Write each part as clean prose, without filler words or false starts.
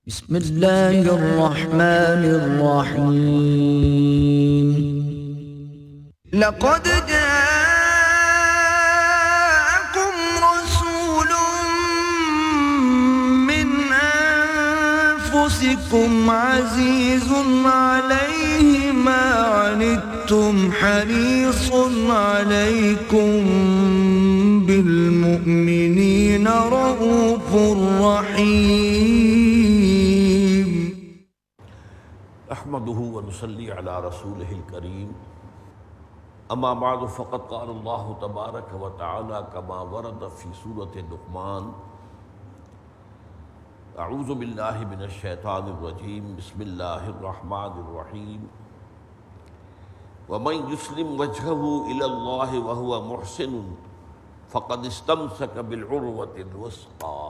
بسم اللہ الرحمن الرحیم لقد جاءكم رسول من أنفسكم عزيز عليه ما عنتم حريص عليكم بالمؤمنين رؤوف رحيم احمده ونصلي على رسوله الكريم اما بعد فقد قال الله تبارك وتعالى كما ورد في سورة لقمان اعوذ بالله من الشيطان الرجيم بسم الله الرحمن الرحيم ومن يسلم وجهه الى الله وهو محسن فقد استمسك بالعروة الوثقى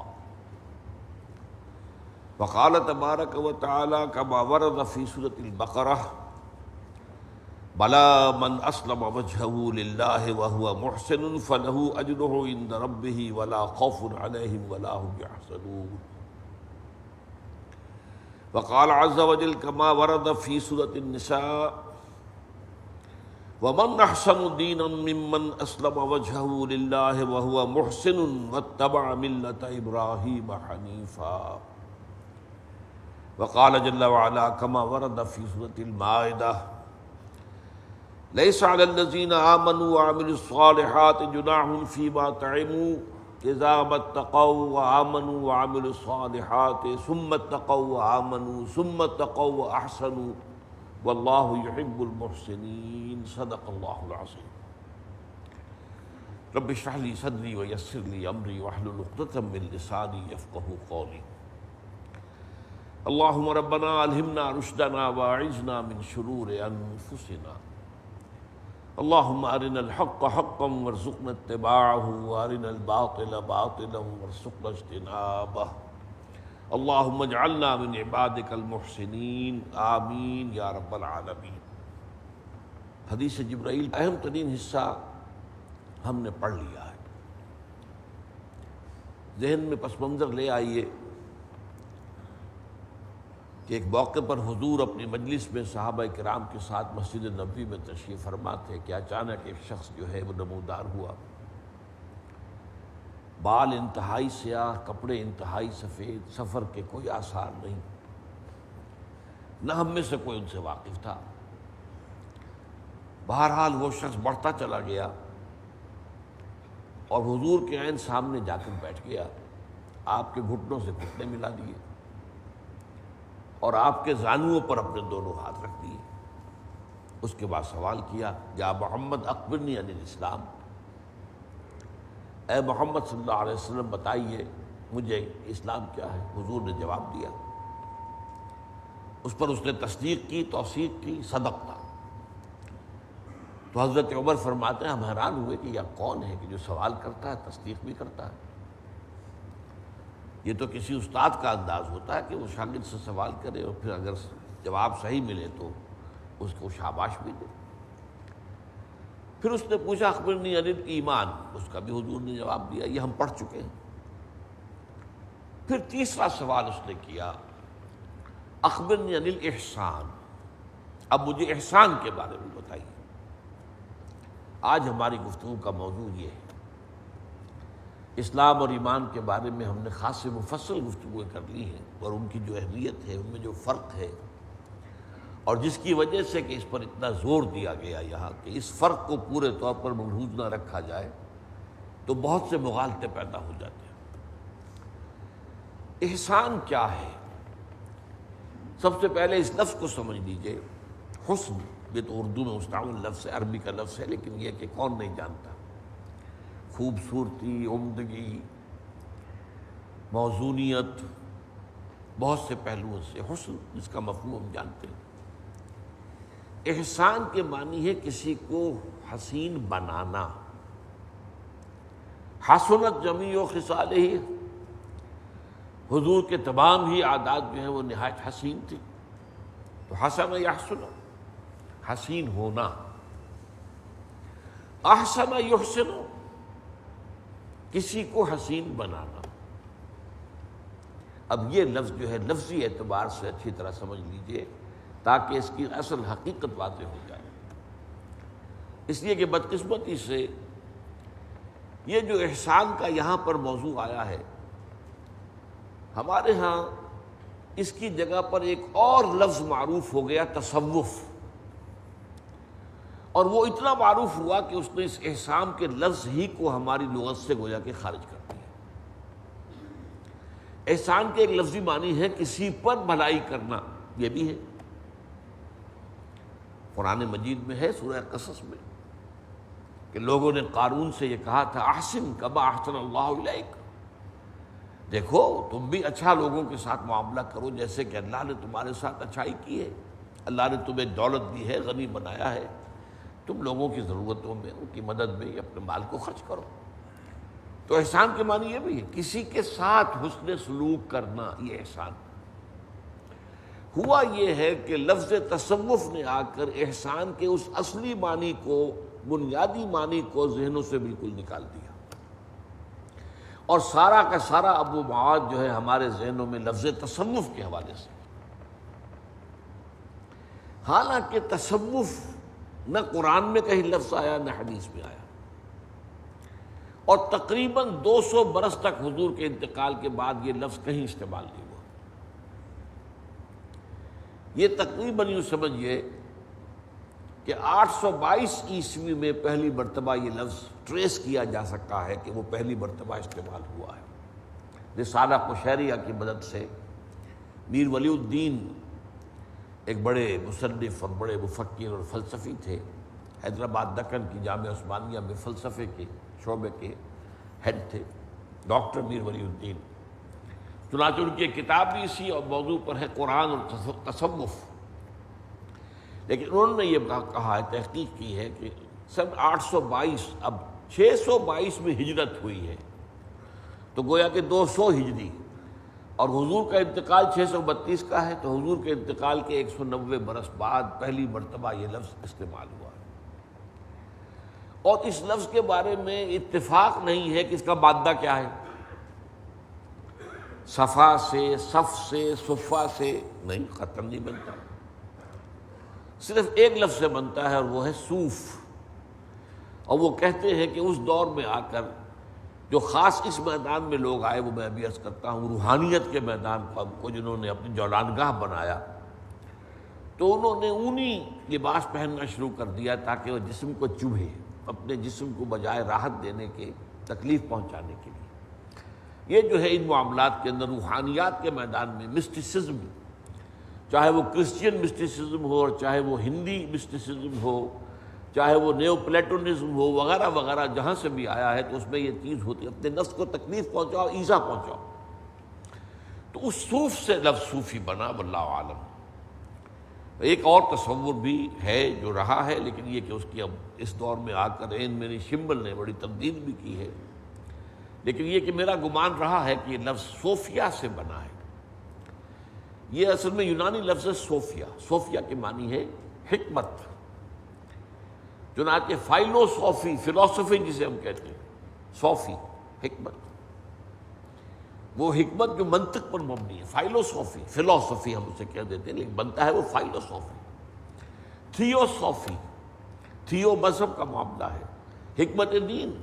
وقال تبارك وتعالى كما ورد في سورة البقرة بلى من أسلم وجهه لله وهو محسن فله أجره عند ربه ولا خوف عليهم ولا هم يحزنون وقال عز وجل كما ورد في سورة النساء ومن أحسن دينا ممن أسلم وجهه لله وهو محسن واتبع ملة إبراهيم حنيفا وقال جل وعلا كما ورد في سورة المائدة ليس على الذين آمنوا وعملوا الصالحات جناح فيما طعموا إذا ما اتقوا وآمنوا وعملوا الصالحات ثم اتقوا وآمنوا ثم اتقوا وأحسنوا والله يحب المحسنين صدق الله العظيم رب اشرح لي صدري ويسر لي أمري واحلل عقدة من لساني يفقهوا قولي اللهم ربنا ألهمنا رشدنا واعذنا من شرور أنفسنا اللهم أرنا الحق حقا وارزقنا اتباعه وأرنا الباطل باطلا وارزقنا اجتنابه اللهم اجعلنا من عبادك المحسنين آمین یا رب العالمین۔ حدیث جبرائیل اہم ترین حصہ ہم نے پڑھ لیا ہے۔ ذہن میں پس منظر لے آئیے کہ ایک موقع پر حضور اپنی مجلس میں صحابہ کرام کے ساتھ مسجد نبوی میں تشریف فرما تھے کہ اچانک ایک شخص جو ہے وہ نمودار ہوا، بال انتہائی سیاہ، کپڑے انتہائی سفید، سفر کے کوئی آثار نہیں، نہ ہم میں سے کوئی ان سے واقف تھا۔ بہرحال وہ شخص بڑھتا چلا گیا اور حضور کے عین سامنے جا کر بیٹھ گیا، آپ کے گھٹنوں سے گھٹنے ملا دیے اور آپ کے زانوؤں پر اپنے دونوں ہاتھ رکھ دیے۔ اس کے بعد سوال کیا، یا محمد اخبرنی عن الاسلام، اے محمد صلی اللہ علیہ وسلم بتائیے مجھے اسلام کیا ہے۔ حضور نے جواب دیا، اس پر اس نے تصدیق کی، توثیق کی، صدقتا۔ تو حضرت عمر فرماتے ہیں ہم حیران ہوئے کہ یہ کون ہے کہ جو سوال کرتا ہے تصدیق بھی کرتا ہے۔ یہ تو کسی استاد کا انداز ہوتا ہے کہ وہ شاگرد سے سوال کرے اور پھر اگر جواب صحیح ملے تو اس کو شاباش بھی دے۔ پھر اس نے پوچھا اخبرنی عن الایمان، اس کا بھی حضور نے جواب دیا، یہ ہم پڑھ چکے ہیں۔ پھر تیسرا سوال اس نے کیا، اخبرنی عن الاحسان، اب مجھے احسان کے بارے میں بتائیے۔ آج ہماری گفتگو کا موضوع یہ ہے۔ اسلام اور ایمان کے بارے میں ہم نے خاص مفصل گفتگویں کر لی ہیں اور ان کی جو اہمیت ہے، ان میں جو فرق ہے، اور جس کی وجہ سے کہ اس پر اتنا زور دیا گیا یہاں کہ اس فرق کو پورے طور پر ملحوظ نہ رکھا جائے تو بہت سے مغالطے پیدا ہو جاتے ہیں۔ احسان کیا ہے؟ سب سے پہلے اس لفظ کو سمجھ لیجئے۔ حسن، یہ تو اردو میں مستعمل لفظ ہے، عربی کا لفظ ہے، لیکن یہ کہ کون نہیں جانتا۔ خوبصورتی، عمدگی، موزونیت، بہت سے پہلوؤں سے حسن جس کا مفہوم ہم جانتے ہیں۔ احسان کے معنی ہے کسی کو حسین بنانا۔ حسنت جمیع خصالہ، حضور کے تمام ہی عادات جو ہیں وہ نہایت حسین تھی۔ تو حسن یحسن، حسین ہونا۔ احسن یحسن، کسی کو حسین بنانا۔ اب یہ لفظ جو ہے لفظی اعتبار سے اچھی طرح سمجھ لیجئے تاکہ اس کی اصل حقیقت واضح ہو جائے۔ اس لیے کہ بدقسمتی سے یہ جو احسان کا یہاں پر موضوع آیا ہے، ہمارے ہاں اس کی جگہ پر ایک اور لفظ معروف ہو گیا، تصوف، اور وہ اتنا معروف ہوا کہ اس نے اس احسان کے لفظ ہی کو ہماری لغت سے گویا کہ خارج کر دیا۔ احسان کے ایک لفظی معنی ہے کسی پر بھلائی کرنا، یہ بھی ہے، قرآن مجید میں ہے سورہ قصص میں کہ لوگوں نے قارون سے یہ کہا تھا احسن کما احسن اللہ الیک، دیکھو تم بھی اچھا لوگوں کے ساتھ معاملہ کرو جیسے کہ اللہ نے تمہارے ساتھ اچھائی کی ہے، اللہ نے تمہیں دولت دی ہے، غنی بنایا ہے، تم لوگوں کی ضرورتوں میں ان کی مدد میں اپنے مال کو خرچ کرو۔ تو احسان کے معنی یہ بھی ہے کسی کے ساتھ حسن سلوک کرنا، یہ احسان۔ ہوا یہ ہے کہ لفظ تصوف نے آ کر احسان کے اس اصلی معنی کو، بنیادی معنی کو ذہنوں سے بالکل نکال دیا، اور سارا کا سارا اب وہ مواد جو ہے ہمارے ذہنوں میں لفظ تصوف کے حوالے سے۔ حالانکہ تصوف نہ قرآن میں کہیں لفظ آیا نہ حدیث میں آیا، اور تقریباً 200 برس تک حضور کے انتقال کے بعد یہ لفظ کہیں استعمال نہیں ہوا۔ یہ تقریباً یوں سمجھیے کہ 822 عیسوی میں پہلی مرتبہ یہ لفظ ٹریس کیا جا سکتا ہے کہ وہ پہلی مرتبہ استعمال ہوا ہے۔ رسالہ قشیریہ کی مدد سے میر ولی الدین ایک بڑے مصنف اور بڑے مفکر اور فلسفی تھے، حیدرآباد دکن کی جامعہ عثمانیہ میں فلسفے کے شعبے کے ہیڈ تھے، ڈاکٹر میر ولی الدین۔ چنانچہ ان کی ایک کتاب بھی اسی اور موضوع پر ہے، قرآن اور تصوف۔ لیکن انہوں نے یہ کہا ہے، تحقیق کی ہے کہ سن 822، اب 622 میں ہجرت ہوئی ہے، تو گویا کہ 200 ہجری، اور حضور کا انتقال 632 کا ہے، تو حضور کے انتقال کے 190 برس بعد پہلی مرتبہ یہ لفظ استعمال ہوا ہے۔ اور اس لفظ کے بارے میں اتفاق نہیں ہے کہ اس کا مادہ کیا ہے، صفا سے، صف سے، صفا سے نہیں، ختم نہیں بنتا، صرف ایک لفظ سے بنتا ہے اور وہ ہے صوف۔ اور وہ کہتے ہیں کہ اس دور میں آ کر جو خاص اس میدان میں لوگ آئے، وہ میں ابھی عرض کرتا ہوں روحانیت کے میدان کو جنہوں نے اپنی جولانگاہ بنایا، تو انہوں نے اونی لباس پہننا شروع کر دیا تاکہ وہ جسم کو چبھے، اپنے جسم کو بجائے راحت دینے کے تکلیف پہنچانے کے لیے۔ یہ جو ہے ان معاملات کے اندر روحانیات کے میدان میں مسٹیسزم، چاہے وہ کرسچین مسٹیسزم ہو اور چاہے وہ ہندی مسٹیسزم ہو، چاہے وہ نیو پلیٹونزم ہو، وغیرہ وغیرہ، جہاں سے بھی آیا ہے تو اس میں یہ چیز ہوتی ہے اپنے نفس کو تکلیف پہنچاؤ، ایذا پہنچاؤ۔ تو اس صوف سے لفظ صوفی بنا، واللہ عالم۔ ایک اور تصور بھی ہے جو رہا ہے، لیکن یہ کہ اس کی اب اس دور میں آ کر عین میری شمبل نے بڑی تبدیل بھی کی ہے، لیکن یہ کہ میرا گمان رہا ہے کہ یہ لفظ صوفیہ سے بنا ہے۔ یہ اصل میں یونانی لفظ ہے صوفیہ۔ صوفیہ کے معنی ہے حکمت، چنانچہ فائلوسوفی، فلسفی جسے ہم کہتے ہیں، صوفی حکمت، وہ حکمت جو منطق پر مبنی ہے، فائلوسوفی، فلسفی ہم اسے کہہ دیتے ہیں، لیکن بنتا ہے وہ فائلوسوفی۔ تھیوسوفی، تھیو مذہب کا معاملہ ہے، حکمت دین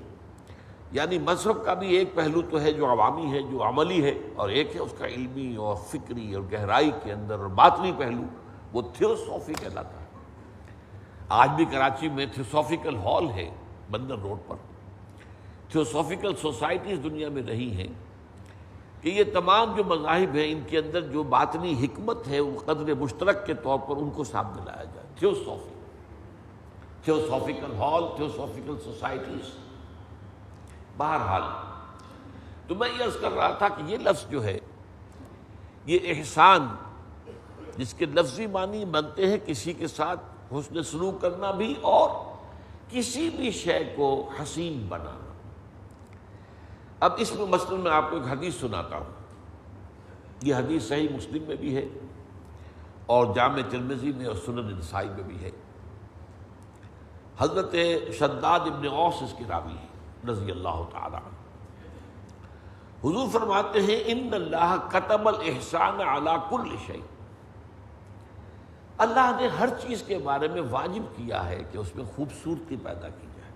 یعنی مذہب کا بھی ایک پہلو تو ہے جو عوامی ہے، جو عملی ہے، اور ایک ہے اس کا علمی اور فکری اور گہرائی کے اندر اور باطنی پہلو، وہ تھیوسوفی کہلاتا ہے۔ آج بھی کراچی میں تھیوسوفیکل ہال ہے بندر روڈ پر، تھیوسوفیکل سوسائٹیز دنیا میں رہی ہیں کہ یہ تمام جو مذاہب ہیں ان کے اندر جو باطنی حکمت ہے وہ قدر مشترک کے طور پر ان کو سامنے لایا جائے۔ تھیوسوفی، تھیوسوفیکل ہال، تھیوسوفیکل سوسائٹیز۔ بہرحال تو میں یہ عرض کر رہا تھا کہ یہ لفظ جو ہے، یہ احسان، جس کے لفظی معنی بنتے ہیں کسی کے ساتھ حسن سلوک کرنا بھی، اور کسی بھی شے کو حسین بنانا۔ اب اس میں مثلاً میں آپ کو ایک حدیث سناتا ہوں، یہ حدیث صحیح مسلم میں بھی ہے اور جامع ترمذی میں اور سنن نسائی میں بھی ہے۔ حضرت شداد ابن اوس اس کے راوی ہیں رضی اللہ تعالی عنہ۔ حضور فرماتے ہیں ان اللہ کتب الاحسان علی کل شیء، اللہ نے ہر چیز کے بارے میں واجب کیا ہے کہ اس میں خوبصورتی پیدا کی جائے۔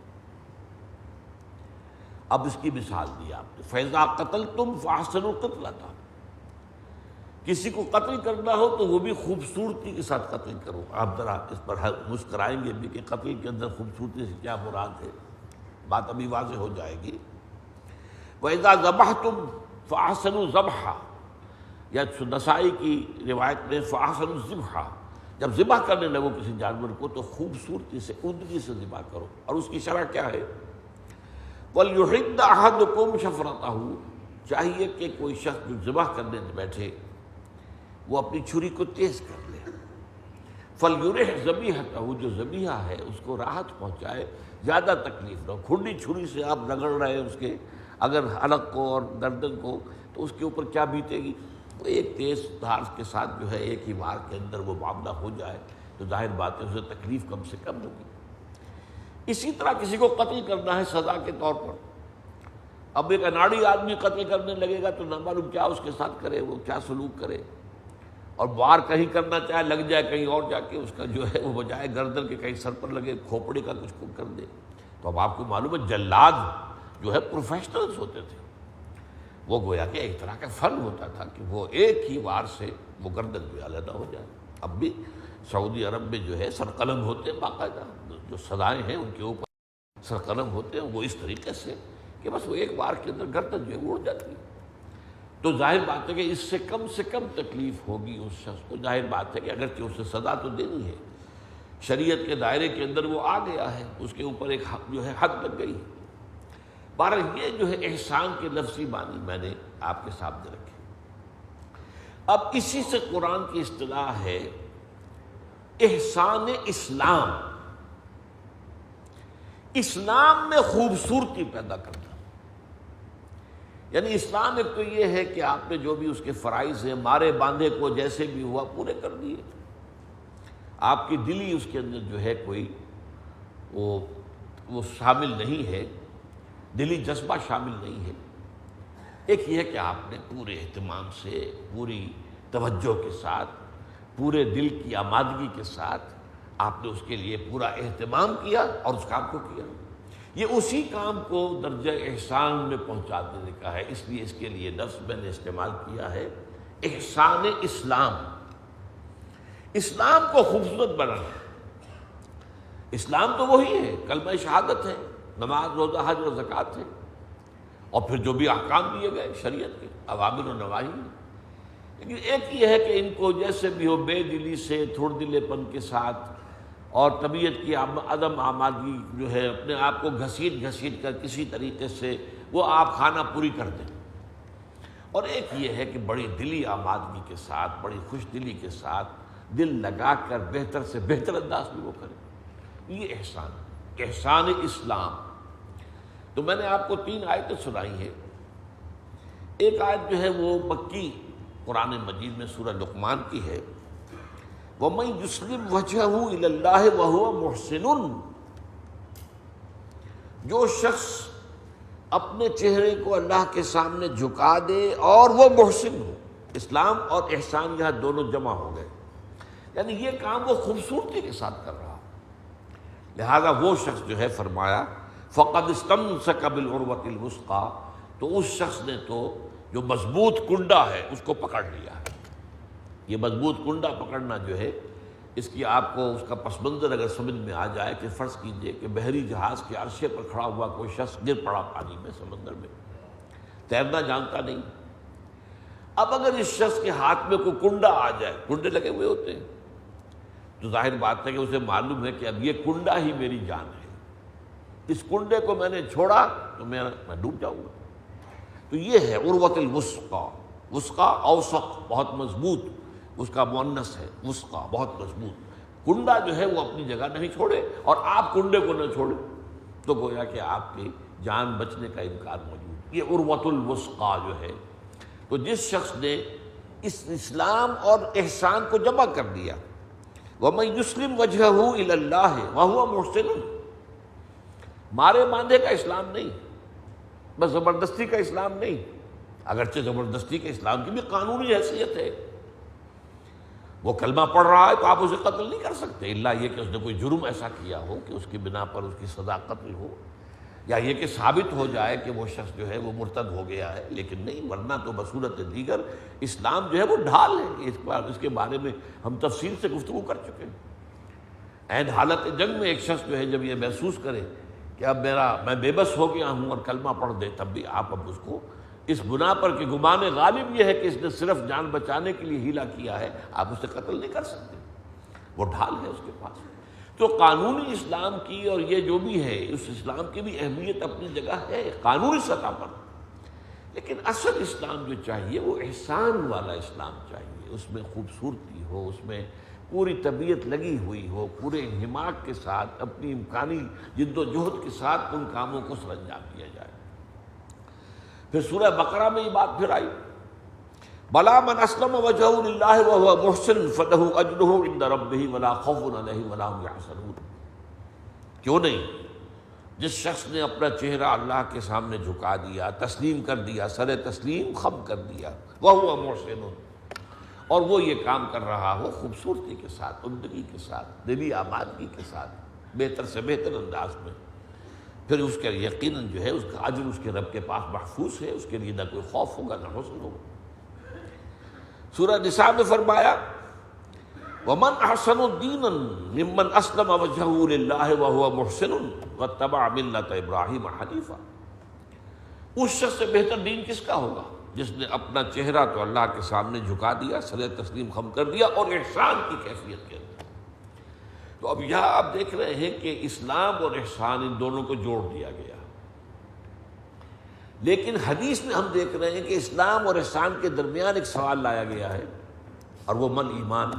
اب اس کی مثال دی آپ نے، فَإِذَا قَتَلْتُمْ فَأَحْسِنُوا الْقِتْلَةَ، کسی کو قتل کرنا ہو تو وہ بھی خوبصورتی کے ساتھ قتل کرو۔ آپ ذرا اس پر مسکرائیں گے بھی کہ قتل کے اندر خوبصورتی سے کیا مراد ہے، بات ابھی واضح ہو جائے گی۔ وَإِذَا ذَبَحْتُمْ فَأَحْسِنُوا الذَّبْحَ، یا نسائی کی روایت میں فَأَحْسِنُوا الذِّبْحَ، جب ذبح کرنے لگو کسی جانور کو تو خوبصورتی سے عمدگی سے ذبح کرو۔ اور اس کی شرح کیا ہے؟ وَلْيُحِدَّ أَحَدُكُمْ شَفْرَتَهُ، چاہیے کہ کوئی شخص جو ذبح کرنے بیٹھے وہ اپنی چھری کو تیز کر لے۔ فَلْيُرِحْ ذَبِيحَتَهُ، جو ذبیحہ ہے اس کو راحت پہنچائے، زیادہ تکلیف نہ ہو۔ کھنڈی چھری سے آپ رگڑ رہے ہیں اس کے اگر حلق کو اور گردن کو، تو اس کے اوپر کیا بیتے گی؟ وہ ایک تیز دھار کے ساتھ جو ہے ایک ہی وار کے اندر وہ معاملہ ہو جائے تو ظاہر بات ہے اسے تکلیف کم سے کم ہوگی۔ اسی طرح کسی کو قتل کرنا ہے سزا کے طور پر، اب ایک اناڑی آدمی قتل کرنے لگے گا تو نہ معلوم کیا اس کے ساتھ کرے، وہ کیا سلوک کرے، اور وار کہیں کرنا چاہے لگ جائے کہیں اور جا کے اس کا جو ہے وہ بجائے گردن کے کہیں سر پر لگے، کھوپڑے کا کچھ کر دے۔ تو اب آپ کو معلوم ہے جلاد جو ہے پروفیشنلز ہوتے تھے، وہ گویا کہ ایک طرح کا فن ہوتا تھا کہ وہ ایک ہی وار سے وہ گردن بھی علیحدہ ہو جائے۔ اب بھی سعودی عرب میں جو ہے سرقلم ہوتے ہیں، باقاعدہ جو سزائیں ہیں ان کے اوپر سرقلم ہوتے ہیں، وہ اس طریقے سے کہ بس وہ ایک وار کے اندر گردن جو ہے وہ اڑ جاتی ہے۔ تو ظاہر بات ہے کہ اس سے کم تکلیف ہوگی اس شخص کو۔ ظاہر بات ہے کہ اگرچہ اسے سزا تو دینی ہے، شریعت کے دائرے کے اندر وہ آ گیا ہے، اس کے اوپر ایک جو ہے حد لگ گئی ہے۔ بہرحال یہ جو ہے احسان کے لفظی معنی میں نے آپ کے سامنے رکھے۔ اب اسی سے قرآن کی اصطلاح ہے احسان اسلام، اسلام میں خوبصورتی پیدا کرنا۔ یعنی اسلام ایک تو یہ ہے کہ آپ نے جو بھی اس کے فرائض ہیں مارے باندھے کو جیسے بھی ہوا پورے کر دیے، آپ کی دلی اس کے اندر جو ہے کوئی وہ شامل نہیں ہے، دلی جذبہ شامل نہیں ہے۔ ایک یہ ہے کہ آپ نے پورے اہتمام سے، پوری توجہ کے ساتھ، پورے دل کی آمادگی کے ساتھ آپ نے اس کے لیے پورا اہتمام کیا اور اس کام کو کیا۔ یہ اسی کام کو درجہ احسان میں پہنچا دینے کا ہے، اس لیے اس کے لیے لفظ میں نے استعمال کیا ہے احسان اسلام۔ اسلام کو خوبصورت بنانا۔ اسلام تو وہی ہے، کلمہ شہادت ہے، نماز روزہ حج اور زکوٰۃ ہے، اور پھر جو بھی احکام دیے گئے شریعت کے اوامر و نواہی۔ لیکن ایک یہ ہے کہ ان کو جیسے بھی ہو بے دلی سے، تھوڑ دلے پن کے ساتھ اور طبیعت کی عدم آمادگی جو ہے اپنے آپ کو گھسیٹ کر کسی طریقے سے وہ آپ خانہ پوری کر دیں، اور ایک یہ ہے کہ بڑی دلی آمادگی کے ساتھ، بڑی خوش دلی کے ساتھ دل لگا کر بہتر سے بہتر انداز میں وہ کریں۔ یہ احسان اسلام۔ تو میں نے آپ کو 3 آیتیں سنائی ہیں۔ ایک آیت جو ہے وہ مکی قرآن مجید میں سورہ لقمان کی ہے، وَمَن يُسْلِمْ وَجْهَهُ إِلَى اللَّهِ وَهُوَ مُحْسِنٌ، جو شخص اپنے چہرے کو اللہ کے سامنے جھکا دے اور وہ محسن ہو۔ اسلام اور احسان یہاں دونوں جمع ہو گئے، یعنی یہ کام وہ خوبصورتی کے ساتھ کر رہا، لہذا وہ شخص جو ہے فرمایا فَقَدْ اسْتَمْسَكَ بِالْعُرْوَةِ الْوُثْقَىٰ، تو اس شخص نے تو جو مضبوط کنڈا ہے اس کو پکڑ لیا ہے۔ یہ مضبوط کنڈا پکڑنا جو ہے، اس کی آپ کو اس کا پس منظر اگر سمجھ میں آ جائے کہ فرض کیجئے کہ بحری جہاز کے عرصے پر کھڑا ہوا کوئی شخص گر پڑا پانی میں، سمندر میں، تیرنا جانتا نہیں۔ اب اگر اس شخص کے ہاتھ میں کوئی کنڈا آ جائے، کنڈے لگے ہوئے ہوتے ہیں، تو ظاہر بات ہے کہ اسے معلوم ہے کہ اب یہ کنڈا ہی میری جان ہے، اس کنڈے کو میں نے چھوڑا تو میں ڈوب جاؤں گا۔ تو یہ ہے عروۃ الوثقیٰ۔ وثقیٰ اوثق، بہت مضبوط، اس کا مؤنث ہے وثقیٰ، بہت مضبوط۔ کنڈا جو ہے وہ اپنی جگہ نہیں چھوڑے اور آپ کنڈے کو نہ چھوڑے تو گویا کہ آپ کی جان بچنے کا امکان موجود۔ یہ عروۃ الوثقیٰ جو ہے، تو جس شخص نے اس اسلام اور احسان کو جمع کر دیا، وَمَن يُسْلِمْ وَجْهَهُ إِلَى اللَّهِ وَهُوَ مُحْسِنٌ، مارے باندھے کا اسلام نہیں، بس زبردستی کا اسلام نہیں، اگرچہ زبردستی کے اسلام کی بھی قانونی حیثیت ہے، وہ کلمہ پڑھ رہا ہے تو آپ اسے قتل نہیں کر سکتے، الا یہ کہ اس نے کوئی جرم ایسا کیا ہو کہ اس کی بنا پر اس کی سزا قتل ہو، یا یہ کہ ثابت ہو جائے کہ وہ شخص جو ہے وہ مرتد ہو گیا ہے، لیکن نہیں، ورنہ تو بصورت دیگر اسلام جو ہے وہ ڈھال ہے۔ اس کے بارے میں ہم تفصیل سے گفتگو کر چکے ہیں۔ عین حالت جنگ میں ایک شخص جو ہے جب یہ محسوس کرے کہ اب میں بے بس ہو گیا ہوں اور کلمہ پڑھ دے، تب بھی آپ اب اس کو اس گناہ پر کہ گمان غالب یہ ہے کہ اس نے صرف جان بچانے کے لیے ہیلا کیا ہے، آپ اسے قتل نہیں کر سکتے، وہ ڈھال ہے اس کے پاس۔ تو قانونی اسلام کی اور یہ جو بھی ہے اس اسلام کی بھی اہمیت اپنی جگہ ہے قانونی سطح پر، لیکن اصل اسلام جو چاہیے وہ احسان والا اسلام چاہیے، اس میں خوبصورتی ہو، اس میں پوری طبیعت لگی ہوئی ہو، پورے انہماک کے ساتھ اپنی امکانی جد و جہد کے ساتھ ان کاموں کو سر انجام دیا جائے۔ پھر سورہ بقرہ میں یہ بات پھر آئی، بلا من اسلم وجہہ للہ وہو محسن فلہ اجرہ عند ربہ ولا خوف علیہم ولا هم یحزنون۔ کیوں نہیں؟ جس شخص نے اپنا چہرہ اللہ کے سامنے جھکا دیا، تسلیم کر دیا، سر تسلیم خم کر دیا، وہو محسن، اور وہ یہ کام کر رہا ہو خوبصورتی کے ساتھ، عمدگی کے ساتھ، دلی آبادگی کے ساتھ، بہتر سے بہتر انداز میں، پھر اس کے یقیناً جو ہے اس کا اجر اس کے رب کے پاس محفوظ ہے، اس کے لیے نہ کوئی خوف ہوگا نہ حزن ہوگا۔ سورہ نساء میں فرمایا وَمَنْ أَحْسَنُ دِينًا مِمَّنْ أَسْلَمَ وَجْهَهُ لِلَّهِ وَهُوَ مُحْسِنٌ وَاتَّبَعَ مِلَّةَ إِبْرَاهِيمَ حَنِيفًا۔ اس شخص سے بہتر دین کس کا ہوگا جس نے اپنا چہرہ تو اللہ کے سامنے جھکا دیا، سر تسلیم خم کر دیا، اور احسان کی کیفیت کے اندر۔ تو اب یہاں آپ دیکھ رہے ہیں کہ اسلام اور احسان ان دونوں کو جوڑ دیا گیا، لیکن حدیث میں ہم دیکھ رہے ہیں کہ اسلام اور احسان کے درمیان ایک سوال لایا گیا ہے، اور وہ من ایمان،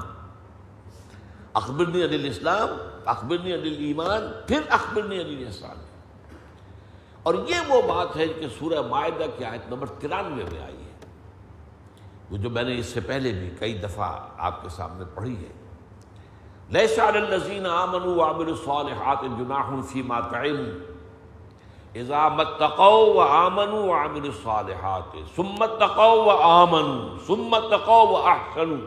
اخبرنی عن الاسلام، اخبرنی عن الایمان، پھر اخبرنی عن الاحسان۔ اور یہ وہ بات ہے کہ سورہ مائدہ کی آیت نمبر 93 میں آئی ہے، وہ جو میں نے اس سے پہلے بھی کئی دفعہ آپ کے سامنے پڑھی ہے۔ لیس علی الذین آمنوا وعملوا الصالحات جناح فیما طعموا اذا ما اتقوا وآمنوا وعملوا الصالحات ثم اتقوا وآمنوا ثم اتقوا واحسنوا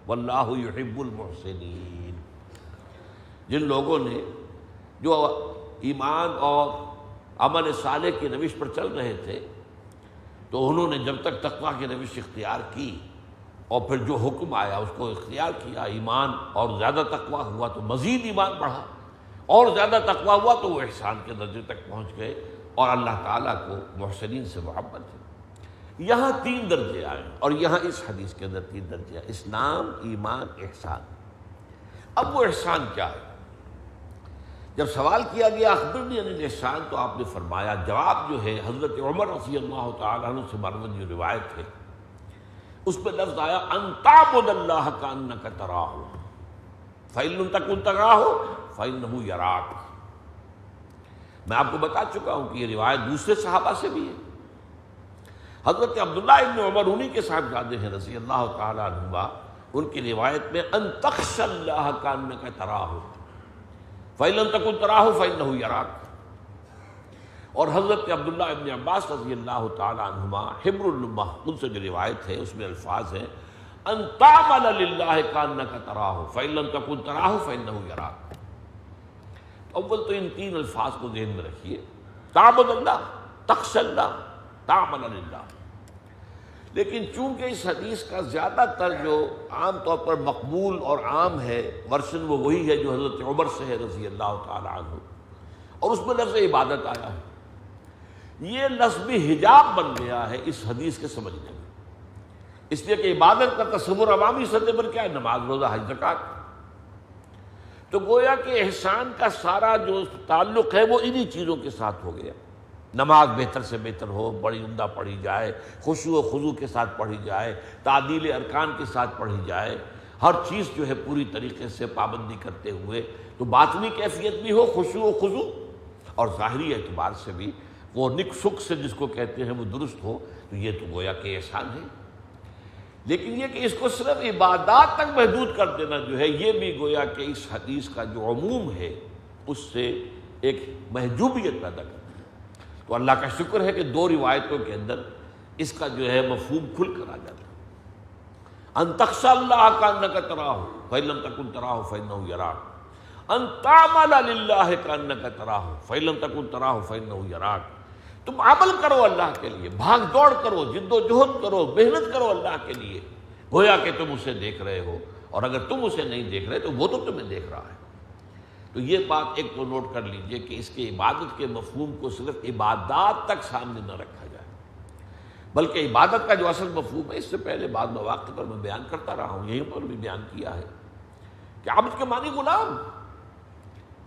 واللہ یحب المحسنین۔ جن لوگوں نے جو ایمان اور عمل صالح کی روش پر چل رہے تھے، تو انہوں نے جب تک تقویٰ کی روش اختیار کی اور پھر جو حکم آیا اس کو اختیار کیا، ایمان اور زیادہ تقویٰ ہوا تو مزید ایمان بڑھا، اور زیادہ تقویٰ ہوا تو وہ احسان کے درجے تک پہنچ گئے، اور اللہ تعالیٰ کو محسنین سے محبت ہے۔ یہاں 3 درجے آئے، اور یہاں اس حدیث کے اندر 3 درجے ہیں، اسلام، ایمان، احسان۔ اب وہ احسان کیا ہے؟ جب سوال کیا گیا اخبرنی عن الاحسان، تو آپ نے فرمایا، جواب جو ہے حضرت عمر رضی اللہ تعالیٰ عنہ سے مروی جو روایت ہے اس پہ لفظ آیا ان تعبد اللہ کانک تراہ فإن لم تکن تراہ فإنہ یراک۔ میں آپ کو بتا چکا ہوں کہ یہ روایت دوسرے صحابہ سے بھی ہے۔ حضرت عبداللہ ابن عمر انہی کے ساتھ جاتے ہیں رضی اللہ تعالیٰ عنہما، ان کی روایت میں ان تخشى اللہ کانک تراہ فإن لم تکن تراہ فإنہ یراک۔ اور حضرت عبداللہ ابن عباس رضی اللہ تعالیٰ عنہما حبر الامہ، ان سے جو روایت ہے اس میں الفاظ ہیں ان تعمل للہ کانک تراہ فإن لم تکن تراہ فإنہ یراک۔ اول تو ان 3 الفاظ کو ذہن میں رکھیے، تعبد اللہ، تخشى اللہ، تعمل للہ۔ لیکن چونکہ اس حدیث کا زیادہ تر جو عام طور پر مقبول اور عام ہے ورژن وہ وہی ہے جو حضرت عمر سے ہے رضی اللہ تعالیٰ عنہ، اور اس میں لفظ عبادت آیا ہے، یہ لفظ بھی حجاب بن گیا ہے اس حدیث کے سمجھنے میں، اس لیے کہ عبادت کا تصور عوامی سطح پر کیا ہے؟ نماز، روزہ، حج، زکوٰۃ۔ تو گویا کہ احسان کا سارا جو تعلق ہے وہ انہی چیزوں کے ساتھ ہو گیا۔ نماز بہتر سے بہتر ہو، بڑی عمدہ پڑھی جائے، خشوع و خضوع کے ساتھ پڑھی جائے، تعدیل ارکان کے ساتھ پڑھی جائے، ہر چیز جو ہے پوری طریقے سے پابندی کرتے ہوئے، تو باطنی کیفیت بھی ہو خشوع و خضوع، اور ظاہری اعتبار سے بھی وہ نک سک سے جس کو کہتے ہیں وہ درست ہو، تو یہ تو گویا کہ احسان ہے۔ لیکن یہ کہ اس کو صرف عبادات تک محدود کر دینا جو ہے، یہ بھی گویا کہ اس حدیث کا جو عموم ہے اس سے ایک محجوبیت پیدا کرتا ہے۔ تو اللہ کا شکر ہے کہ 2 روایتوں کے اندر اس کا جو ہے مفہوم کھل کر آ جاتا ہے۔ ان تخشى اللہ کانک تراہ فإن لم تکن تراہ فإنہ یراک، ان تعمل للہ کانک تراہ فإن لم تکن تراہ فإنہ یراک۔ تم عمل کرو اللہ کے لیے، بھاگ دوڑ کرو، جد و جہد کرو، محنت کرو اللہ کے لیے، گویا کہ تم اسے دیکھ رہے ہو، اور اگر تم اسے نہیں دیکھ رہے تو وہ تو تمہیں دیکھ رہا ہے۔ تو یہ بات ایک تو نوٹ کر لیجئے کہ اس کے عبادت کے مفہوم کو صرف عبادات تک سامنے نہ رکھا جائے، بلکہ عبادت کا جو اصل مفہوم ہے، اس سے پہلے بعض مواقع پر میں بیان کرتا رہا ہوں، یہیں پر بھی بیان کیا ہے کہ عبد کے معنی غلام،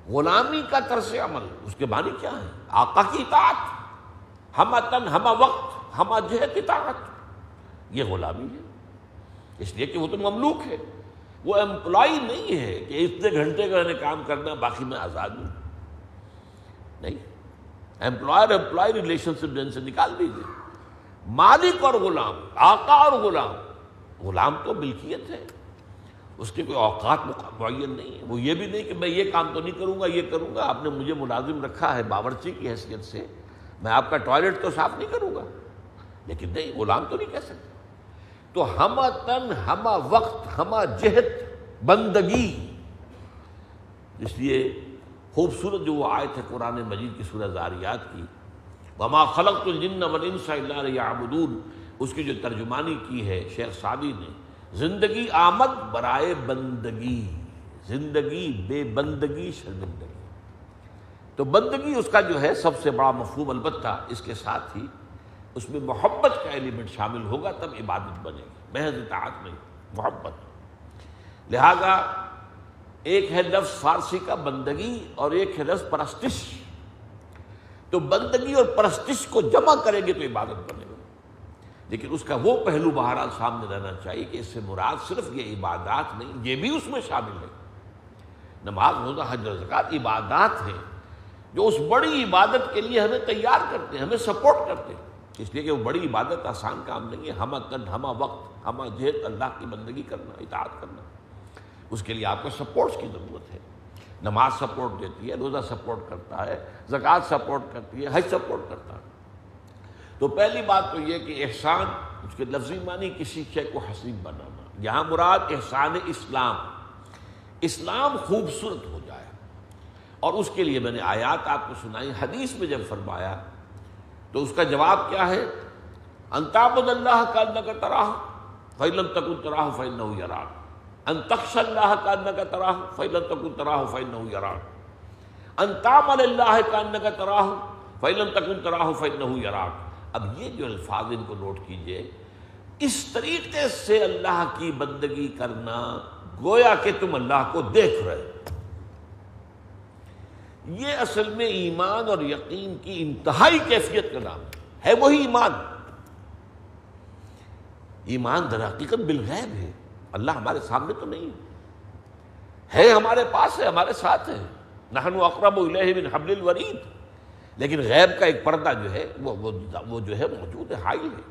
غلامی کا طرز عمل، اس کے معنی کیا ہے؟ آقا کی اطاعت، ہمہ تن ہمہ وقت ہمہ جہت اطاعت، یہ غلامی ہے، اس لیے کہ وہ تو مملوک ہے، وہ امپلائی نہیں ہے کہ اتنے گھنٹے کا میں نے کام کرنا باقی میں آزاد ہوں، نہیں، امپلائر امپلائی ریلیشن شپ جن سے نکال دیجیے۔ مالک اور غلام، آقا اور غلام، غلام تو ملکیت ہے، اس کے کوئی اوقات معین نہیں ہے، وہ یہ بھی نہیں کہ میں یہ کام تو نہیں کروں گا، یہ کروں گا، آپ نے مجھے ملازم رکھا ہے باورچی کی حیثیت سے، میں آپ کا ٹوائلٹ تو صاف نہیں کروں گا، لیکن نہیں، غلام تو نہیں کہہ سکتے۔ تو ہمہ تن ہمہ وقت ہمہ جہت بندگی، اس لیے خوبصورت جو وہ آیت ہے قرآن مجید کی سورہ ذاریات کی، وما خلقت الجن والانس الا لیعبدون، اس کی جو ترجمانی کی ہے شیخ سعدی نے، زندگی آمد برائے بندگی، زندگی بے بندگی شرمندگی۔ تو بندگی اس کا جو ہے سب سے بڑا مفہوم، البتہ اس کے ساتھ ہی اس میں محبت کا ایلیمنٹ شامل ہوگا، تب عبادت بنے گی، محض اطاعت نہیں، محبت۔ لہذا ایک ہے لفظ فارسی کا بندگی اور ایک ہے لفظ پرستش، تو بندگی اور پرستش کو جمع کریں گے تو عبادت بنے گا، لیکن اس کا وہ پہلو بہرحال سامنے رہنا چاہیے کہ اس سے مراد صرف یہ عبادات نہیں، یہ بھی اس میں شامل ہے۔ نماز، روزہ، حج اور زکوٰۃ عبادات ہیں جو اس بڑی عبادت کے لیے ہمیں تیار کرتے ہیں، ہمیں سپورٹ کرتے ہیں، اس لیے کہ وہ بڑی عبادت آسان کام نہیں ہے، ہمہ تن ہمہ وقت ہمہ جہت اللہ کی بندگی کرنا، اطاعت کرنا، اس کے لیے آپ کو سپورٹس کی ضرورت ہے۔ نماز سپورٹ دیتی ہے، روزہ سپورٹ کرتا ہے، زکوٰۃ سپورٹ کرتی ہے، حج سپورٹ کرتا ہے۔ تو پہلی بات تو یہ کہ احسان، اس کے لفظی معنی کسی شے کو حسین بنانا، یہاں مراد احسان اسلام، اسلام خوبصورت ہو جائے، اور اس کے لیے میں نے آیات آپ کو سنائی، حدیث میں جب فرمایا تو اس کا جواب کیا ہے؟ ان تعبد اللہ کانک تراہ فإن لم تکن تراہ فإنہ یراک، ان تخشى اللہ کانک تراہ فإن لم تکن تراہ فإنہ یراک، ان تعمل اللہ کانک تراہ فإن لم تکن تراہ فإنہ یراک۔ اب یہ جو الفاظ ان کو نوٹ کیجئے، اس طریقے سے اللہ کی بندگی کرنا گویا کہ تم اللہ کو دیکھ رہے، یہ اصل میں ایمان اور یقین کی انتہائی کیفیت کا نام ہے وہی ایمان۔ ایمان در حقیقت بالغیب ہے، اللہ ہمارے سامنے تو نہیں ہے، ہمارے پاس ہے، ہمارے ساتھ ہے، نحن اقرب الیہ من حبل الورید، لیکن غیب کا ایک پردہ جو ہے وہ جو ہے موجود ہے، حائل ہے۔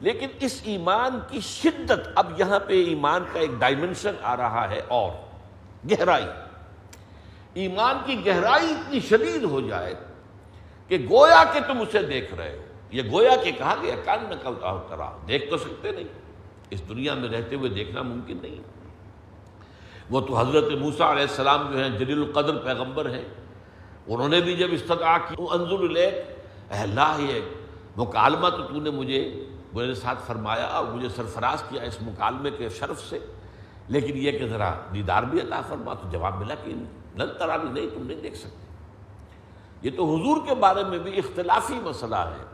لیکن اس ایمان کی شدت، اب یہاں پہ ایمان کا ایک ڈائمنشن آ رہا ہے، اور گہرائی، ایمان کی گہرائی اتنی شدید ہو جائے کہ گویا کہ تم اسے دیکھ رہے ہو۔ یہ گویا کہ کہا گیا کانک تراہ، دیکھ تو سکتے نہیں، اس دنیا میں رہتے ہوئے دیکھنا ممکن نہیں۔ وہ تو حضرت موسیٰ علیہ السلام جو ہیں جلیل القدر پیغمبر ہیں، انہوں نے بھی جب استدعا کی انظر الیک، اے اللہ یہ مکالمہ تو نے مجھے میرے ساتھ فرمایا اور مجھے سرفراز کیا اس مکالمے کے شرف سے، لیکن یہ کہ ذرا دیدار بھی عطا فرما، تو جواب ملا کہ لن ترانی، نہیں تم نہیں دیکھ سکتے۔ یہ تو حضور کے بارے میں بھی اختلافی مسئلہ ہے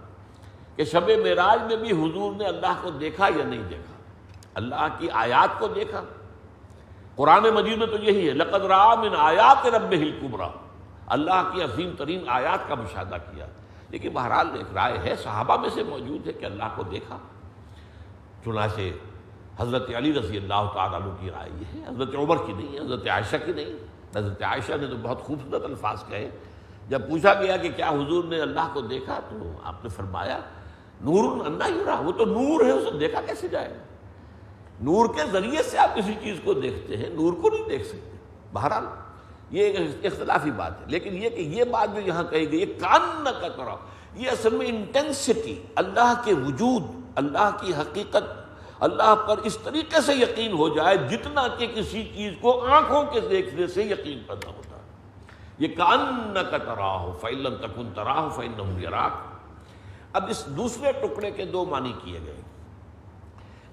کہ شب معراج میں بھی حضور نے اللہ کو دیکھا یا نہیں دیکھا، اللہ کی آیات کو دیکھا۔ قرآن مجید میں تو یہی ہے، لقد رأى من آیات ربہ الکبریٰ، اللہ کی عظیم ترین آیات کا مشاہدہ کیا، لیکن بہرحال ایک رائے ہے، صحابہ میں سے موجود ہے کہ اللہ کو دیکھا۔ چنانچہ حضرت علی رضی اللہ تعالیٰ عنہ کی رائے یہ ہے، حضرت عمر کی نہیں ہے، حضرت عائشہ کی نہیں۔ حضرت عائشہ نے تو بہت خوبصورت الفاظ کہے، جب پوچھا گیا کہ کیا حضور نے اللہ کو دیکھا تو آپ نے فرمایا نور انا یرا، وہ تو نور ہے، اسے دیکھا کیسے جائے گا؟ نور کے ذریعے سے آپ کسی چیز کو دیکھتے ہیں، نور کو نہیں دیکھ سکتے۔ بہرحال یہ ایک اختلافی بات ہے، لیکن یہ کہ یہ بات جو یہاں کہی گئی کانک تراہ، یہ اصل میں انٹینسٹی، اللہ کے وجود، اللہ کی حقیقت، اللہ پر اس طریقے سے یقین ہو جائے جتنا کہ کسی چیز کو آنکھوں کے دیکھنے سے یقین پیدا ہوتا ہے۔ یہ کأنک تراہ فإن لم تکن تراہ فإنہ یراک۔ اب اس دوسرے ٹکڑے کے دو معنی کیے گئے۔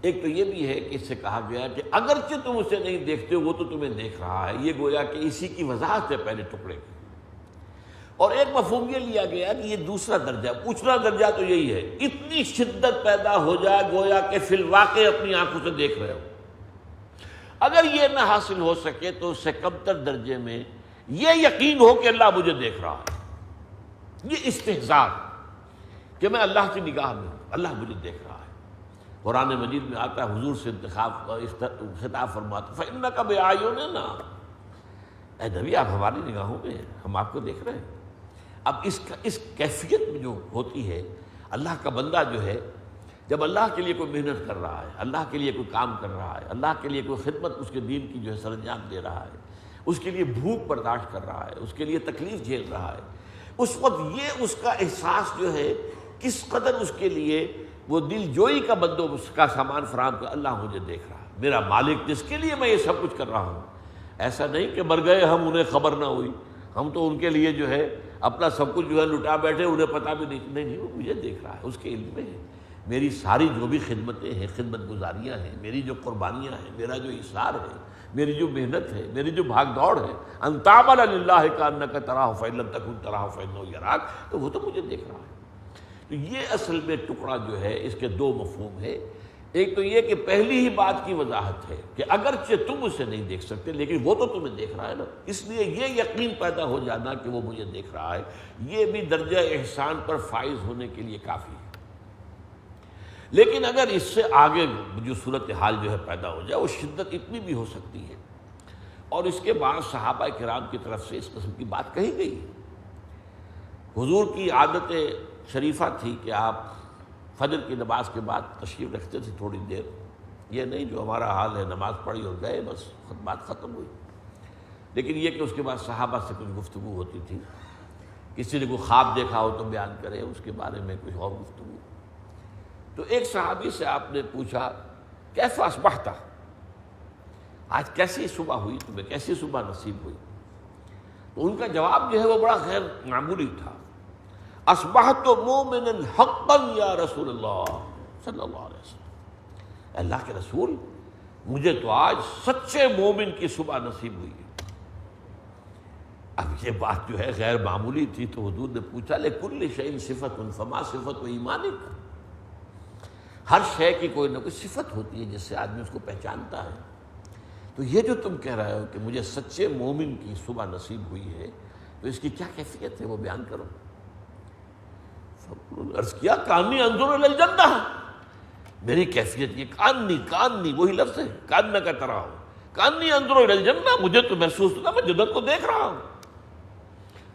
ایک تو یہ بھی ہے کہ اس سے کہا گیا کہ اگرچہ تم اسے نہیں دیکھتے ہو وہ تو تمہیں دیکھ رہا ہے، یہ گویا کہ اسی کی وضاحت ہے پہلے ٹکڑے کی۔ اور ایک مفہوم یہ لیا گیا کہ یہ دوسرا درجہ، پوچھنا درجہ تو یہی ہے، اتنی شدت پیدا ہو جائے گویا کہ فی الواقع اپنی آنکھوں سے دیکھ رہے ہو۔ اگر یہ نہ حاصل ہو سکے تو اس سے کم تر درجے میں یہ یقین ہو کہ اللہ مجھے دیکھ رہا ہے، یہ استحضار کہ میں اللہ کی نگاہ میں ہوں، اللہ مجھے دیکھ رہا ہے۔ قرآن مجید میں آتا ہے، حضور سے خطاب فرماتا فإنک بأعیننا، اے نبی آپ ہماری نگاہوں میں ہیں، ہم آپ کو دیکھ رہے ہیں۔ اب اس کیفیت میں جو ہوتی ہے، اللہ کا بندہ جو ہے جب اللہ کے لیے کوئی محنت کر رہا ہے، اللہ کے لیے کوئی کام کر رہا ہے، اللہ کے لیے کوئی خدمت اس کے دین کی جو ہے سر انجام دے رہا ہے، اس کے لیے بھوک برداشت کر رہا ہے، اس کے لیے تکلیف جھیل رہا ہے، اس وقت یہ اس کا احساس جو ہے کس قدر اس کے لیے وہ دل جوئی کا بندوبست کا سامان فراہم کر، اللہ مجھے دیکھ رہا ہے، میرا مالک جس کے لیے میں یہ سب کچھ کر رہا ہوں۔ ایسا نہیں کہ مر گئے ہم، انہیں خبر نہ ہوئی، ہم تو ان کے لیے جو ہے اپنا سب کچھ جو ہے لٹا بیٹھے، انہیں پتہ بھی نہیں، وہ مجھے دیکھ رہا ہے، اس کے علم میں ہے۔ میری ساری جو بھی خدمتیں ہیں، خدمت گزاریاں ہیں، میری جو قربانیاں ہیں، میرا جو اصرار ہے، میری جو محنت ہے، میری جو بھاگ دوڑ ہے، ان تعمل للہ کأنک تراہ فإن لم تکن تراہ فإنہ یراک، تو وہ تو مجھے دیکھ رہا ہے۔ تو یہ اصل میں ٹکڑا جو ہے اس کے دو مفہوم ہے۔ ایک تو یہ کہ پہلی ہی بات کی وضاحت ہے کہ اگرچہ تم اسے نہیں دیکھ سکتے لیکن وہ تو تمہیں دیکھ رہا ہے نا، اس لیے یہ یقین پیدا ہو جانا کہ وہ مجھے دیکھ رہا ہے، یہ بھی درجہ احسان پر فائز ہونے کے لیے کافی ہے۔ لیکن اگر اس سے آگے جو صورتحال جو ہے پیدا ہو جائے، وہ شدت اتنی بھی ہو سکتی ہے، اور اس کے بعد صحابہ کرام کی طرف سے اس قسم کی بات کہی گئی ہے۔ حضور کی عادت شریفہ تھی کہ آپ فجر کی نماز کے بعد تشریف رکھتے تھے تھوڑی دیر، یہ نہیں جو ہمارا حال ہے نماز پڑھی اور گئے بس بات ختم ہوئی، لیکن یہ کہ اس کے بعد صحابہ سے کچھ گفتگو ہوتی تھی، کسی نے کوئی خواب دیکھا ہو تو بیان کرے، اس کے بارے میں کچھ اور گفتگو۔ تو ایک صحابی سے آپ نے پوچھا کیف اصبحت، آج کیسی صبح ہوئی تمہیں، کیسی صبح نصیب ہوئی؟ تو ان کا جواب جو ہے وہ بڑا غیر معمولی تھا، اصبحت مومنا حقا یا رسول اللہ صلی اللہ علیہ وسلم، اللہ کے رسول مجھے تو آج سچے مومن کی صبح نصیب ہوئی ہے۔ اب یہ بات جو ہے غیر معمولی تھی، تو حضور نے پوچھا لکل شیء صفۃ فما صفۃ ایمانک، ہر شے کی کوئی نہ کوئی صفت ہوتی ہے جس سے آدمی اس کو پہچانتا ہے، تو یہ جو تم کہہ رہے ہو کہ مجھے سچے مومن کی صبح نصیب ہوئی ہے، تو اس کی کیا کیفیت ہے وہ بیان کرو۔ عرض کیا کانی انظر الی الجنہ، میری کیفیت یہ کانی وہی لفظ ہے، کاننا کا طرح ہو، کانی انظر الی الجنہ، مجھے تو محسوس ہوتا میں جنت کو دیکھ رہا ہوں،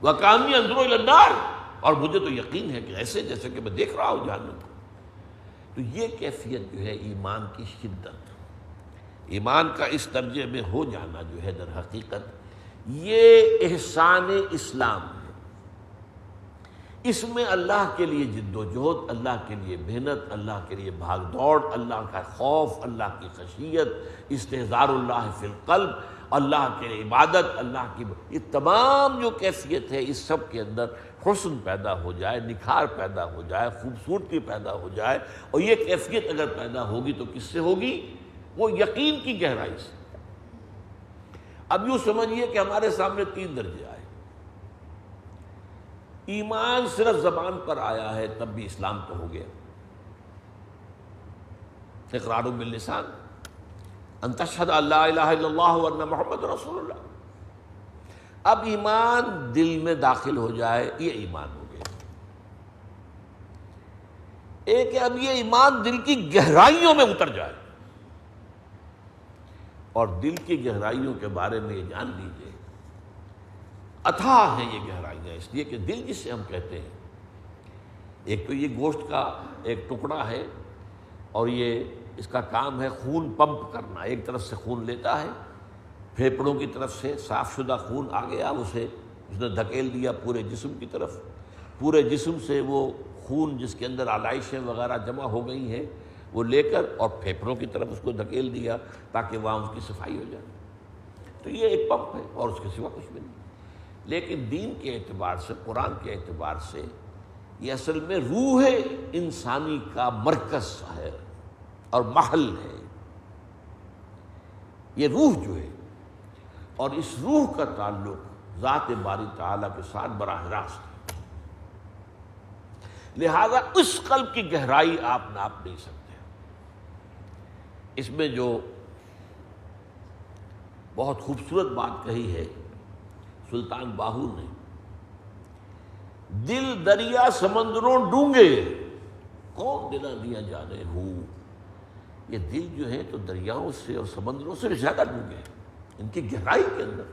وکانی انظر الی النار، اور مجھے تو یقین ہے کہ ایسے جیسے کہ میں دیکھ رہا ہوں جہنم کو۔ تو یہ کیفیت جو ہے ایمان کی شدت، ایمان کا اس درجے میں ہو جانا جو ہے در حقیقت یہ احسان اسلام ہے۔ اس میں اللہ کے لیے جد و جہد، اللہ کے لیے محنت، اللہ کے لیے بھاگ دوڑ، اللہ کا خوف، اللہ کی خشیت، استحضار اللہ فی القلب، اللہ کے لیے عبادت، اللہ کی یہ تمام جو کیفیت ہے، اس سب کے اندر حسن پیدا ہو جائے، نکھار پیدا ہو جائے، خوبصورتی پیدا ہو جائے، اور یہ کیفیت اگر پیدا ہوگی تو کس سے ہوگی؟ وہ یقین کی گہرائی سے۔ اب یوں سمجھیے کہ ہمارے سامنے تین درجے آئے، ایمان صرف زبان پر آیا ہے تب بھی اسلام تو ہو گیا، اقرار باللسان ان تشہد ان لا الہ الا اللہ وان محمد رسول اللہ، اب ایمان دل میں داخل ہو جائے یہ ایمان ہو گیا۔ ایک ہے اب یہ ایمان دل کی گہرائیوں میں اتر جائے، اور دل کی گہرائیوں کے بارے میں یہ جان لیجیے اتھاہ ہیں یہ گہرائیاں، اس لیے کہ دل جسے ہم کہتے ہیں، ایک تو یہ گوشت کا ایک ٹکڑا ہے، اور یہ اس کا کام ہے خون پمپ کرنا، ایک طرف سے خون لیتا ہے، پھیپھڑوں کی طرف سے صاف شدہ خون آ گیا، اس نے دھکیل دیا پورے جسم کی طرف، پورے جسم سے وہ خون جس کے اندر آلائشیں وغیرہ جمع ہو گئی ہیں وہ لے کر اور پھیپھڑوں کی طرف اس کو دھکیل دیا تاکہ وہاں اس کی صفائی ہو جائے. تو یہ ایک پمپ ہے اور اس کے سوا کچھ بھی نہیں. لیکن دین کے اعتبار سے، قرآن کے اعتبار سے یہ اصل میں روح انسانی کا مرکز ہے اور محل ہے. یہ روح جو ہے، اور اس روح کا تعلق ذات باری تعالیٰ کے ساتھ براہ راست ہے. لہذا اس قلب کی گہرائی آپ ناپ نہیں سکتے. اس میں جو بہت خوبصورت بات کہی ہے سلطان باہو نے، دل دریا سمندروں ڈونگے کون دلا دیا جانے ہو. یہ دل جو ہے تو دریاؤں سے اور سمندروں سے زیادہ ڈونگے ہیں ان کی گہرائی کے اندر.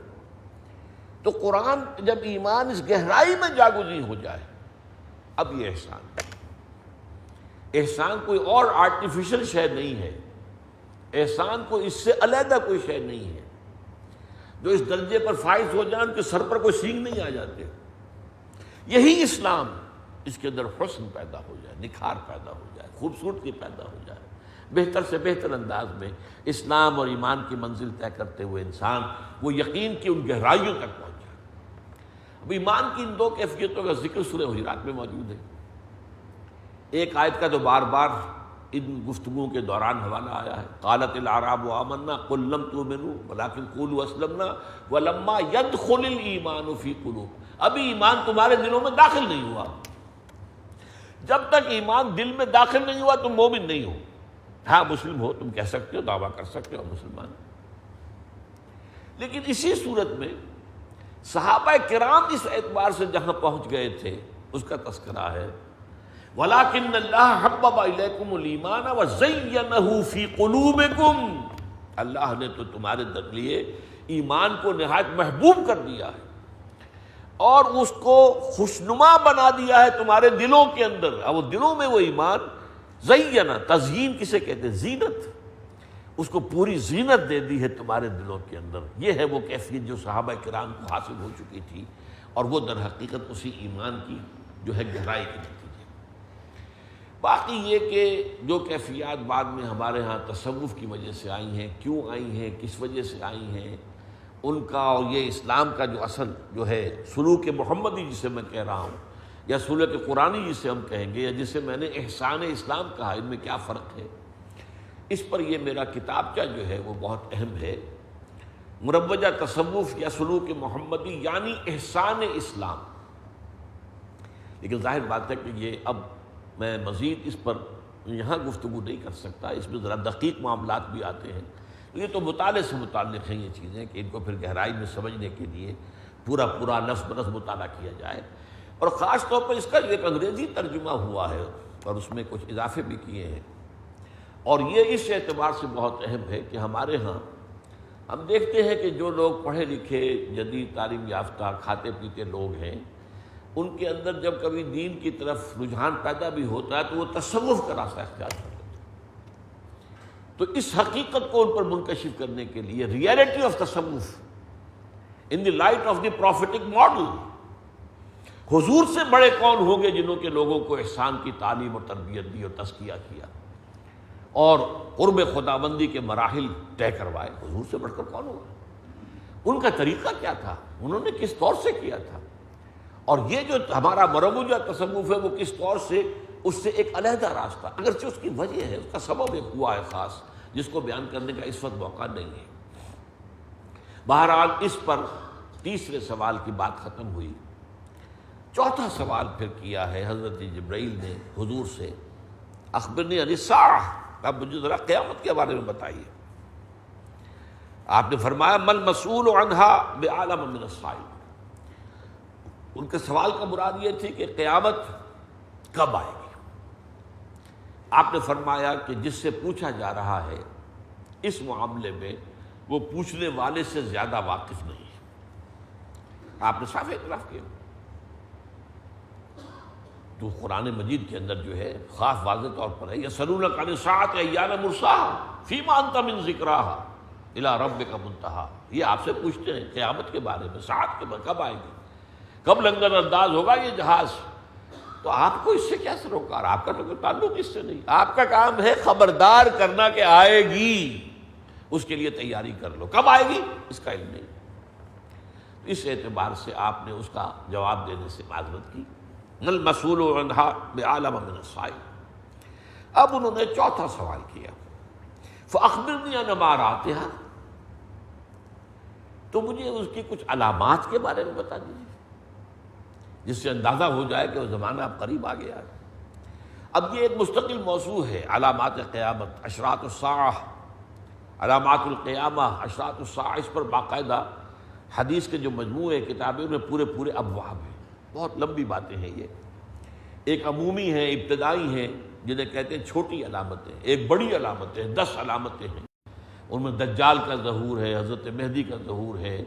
تو قرآن جب ایمان اس گہرائی میں جاگزین ہو جائے، اب یہ احسان کوئی اور آرٹیفیشل شے نہیں ہے. احسان کو اس سے علیحدہ کوئی شے نہیں ہے. جو اس درجے پر فائز ہو جائے ان کے سر پر کوئی سینگ نہیں آ جاتے. یہی اسلام، اس کے اندر حسن پیدا ہو جائے، نکھار پیدا ہو جائے، خوبصورتی پیدا ہو جائے. بہتر سے بہتر انداز میں اسلام اور ایمان کی منزل طے کرتے ہوئے انسان وہ یقین کی ان گہرائیوں تک پہنچ جائے. اب ایمان کی ان دو کیفیتوں کا ذکر سورہ حجرات میں موجود ہے. ایک آیت کا تو بار بار ان گفتگو کے دوران حوالہ آیا ہے، قالت الاعراب آمنا قل لم تؤمنوا ولکن قولوا اسلمنا ولما يدخل الايمان في قلوب. ابھی ایمان تمہارے دلوں میں داخل نہیں ہوا. جب تک ایمان دل میں داخل نہیں ہوا تم مومن نہیں ہو. ہاں مسلم ہو، تم کہہ سکتے ہو، دعویٰ کر سکتے ہو مسلمان. لیکن اسی صورت میں صحابہ کرام اس اعتبار سے جہاں پہنچ گئے تھے اس کا تذکرہ ہے، وَلَكِنَّ اللَّهَ حَبَّبَ إِلَيْكُمُ الْإِيمَانَ وَزَيَّنَهُ فِي قُلُوبِكُمْ. اللہ نے تو تمہارے لیے ایمان کو نہایت محبوب کر دیا ہے اور اس کو خوشنما بنا دیا ہے تمہارے دلوں کے اندر. اور وہ دلوں میں وہ ایمان زینا، تزیین کسے کہتے ہیں؟ زینت. اس کو پوری زینت دے دی ہے تمہارے دلوں کے اندر. یہ ہے وہ کیفیت جو صحابہ کرام کو حاصل ہو چکی تھی اور وہ در حقیقت اسی ایمان کی جو ہے گہرائی کی نتیجے. باقی یہ کہ جو کیفیات بعد میں ہمارے ہاں تصوف کی وجہ سے آئی ہیں، کیوں آئی ہیں، کس وجہ سے آئی ہیں، ان کا اور یہ اسلام کا جو اصل جو ہے سلوک محمدی جسے میں کہہ رہا ہوں یا سلوک قرآنی جسے ہم کہیں گے یا جسے میں نے احسان اسلام کہا، ان میں کیا فرق ہے، اس پر یہ میرا کتابچہ جو ہے وہ بہت اہم ہے. مروجہ تصوف یا سلوک محمدی یعنی احسان اسلام. لیکن ظاہر بات ہے کہ یہ اب میں مزید اس پر یہاں گفتگو نہیں کر سکتا، اس میں ذرا دقیق معاملات بھی آتے ہیں. یہ تو مطالعے سے متعلق ہیں یہ چیزیں کہ ان کو پھر گہرائی میں سمجھنے کے لیے پورا لفظ بلفظ مطالعہ کیا جائے. اور خاص طور پر اس کا جو ایک انگریزی ترجمہ ہوا ہے اور اس میں کچھ اضافے بھی کیے ہیں. اور یہ اس اعتبار سے بہت اہم ہے کہ ہمارے ہاں ہم دیکھتے ہیں کہ جو لوگ پڑھے لکھے جدید تعلیم یافتہ کھاتے پیتے لوگ ہیں، ان کے اندر جب کبھی دین کی طرف رجحان پیدا بھی ہوتا ہے تو وہ تصوف کا راستہ اختیار کرتے ہیں. تو اس حقیقت کو ان پر منکشف کرنے کے لیے ریئلٹی آف تصوف in the light of the prophetic model, حضور سے بڑے کون ہوں گے جنہوں کے لوگوں کو احسان کی تعلیم اور تربیت دی اور تزکیہ کیا اور قرب خداوندی کے مراحل طے کروائے. حضور سے بڑھ کر کون ہوگا؟ ان کا طریقہ کیا تھا، انہوں نے کس طور سے کیا تھا، اور یہ جو ہمارا مروجہ تصوف ہے وہ کس طور سے اس سے ایک علیحدہ راستہ، اگرچہ اس کی وجہ ہے، اس کا سبب ایک ہوا ہے خاص جس کو بیان کرنے کا اس وقت موقع نہیں ہے. بہرحال اس پر تیسرے سوال کی بات ختم ہوئی. چوتھا سوال پھر کیا ہے حضرت جبرائیل نے حضور سے، اخبرنی عن الساعہ، اب مجھے ذرا قیامت کے بارے میں بتائیے. آپ نے فرمایا مل مسئول عنہا بعالم من السائل. ان کے سوال کا مراد یہ تھی کہ قیامت کب آئے گی. آپ نے فرمایا کہ جس سے پوچھا جا رہا ہے اس معاملے میں وہ پوچھنے والے سے زیادہ واقف نہیں ہے. آپ نے صاف اعتراف کیا. تو قرآن مجید کے اندر جو ہے خاص واضح طور پر ہے، یسألونک عن الساعۃ ایان مرساہا فیما انت من ذکراہا الی ربک منتہا. یہ آپ سے پوچھتے ہیں قیامت کے بارے میں، ساعت کے بارے میں، کب آئے گی، کب لنگر انداز ہوگا یہ جہاز، تو آپ کو اس سے کیا سروکار؟ آپ کا تو کوئی تعلق اس سے نہیں. آپ کا کام ہے خبردار کرنا کہ آئے گی، اس کے لیے تیاری کر لو. کب آئے گی اس کا علم نہیں. اس اعتبار سے آپ نے اس کا جواب دینے سے معذرت کی. نل مسئول عنہا بعالم من السائل. اب انہوں نے چوتھا سوال کیا، فاخبرنی عن اماراتها، تو مجھے اس کی کچھ علامات کے بارے میں بتا دیجیے جس سے اندازہ ہو جائے کہ وہ زمانہ اب قریب آ گیا ہے. اب یہ ایک مستقل موضوع ہے، علامات قیامت، اشراط الساعہ، علامات القیامہ، اشراط الساعہ. اس پر باقاعدہ حدیث کے جو مجموعے کتابیں ان میں پورے ابواب ہیں. بہت لمبی باتیں ہیں یہ. ایک عمومی ہیں، ابتدائی ہیں، جنہیں کہتے ہیں چھوٹی علامتیں. ایک بڑی علامتیں، 10 علامتیں ہیں. ان میں دجال کا ظہور ہے، حضرت مہدی کا ظہور ہے،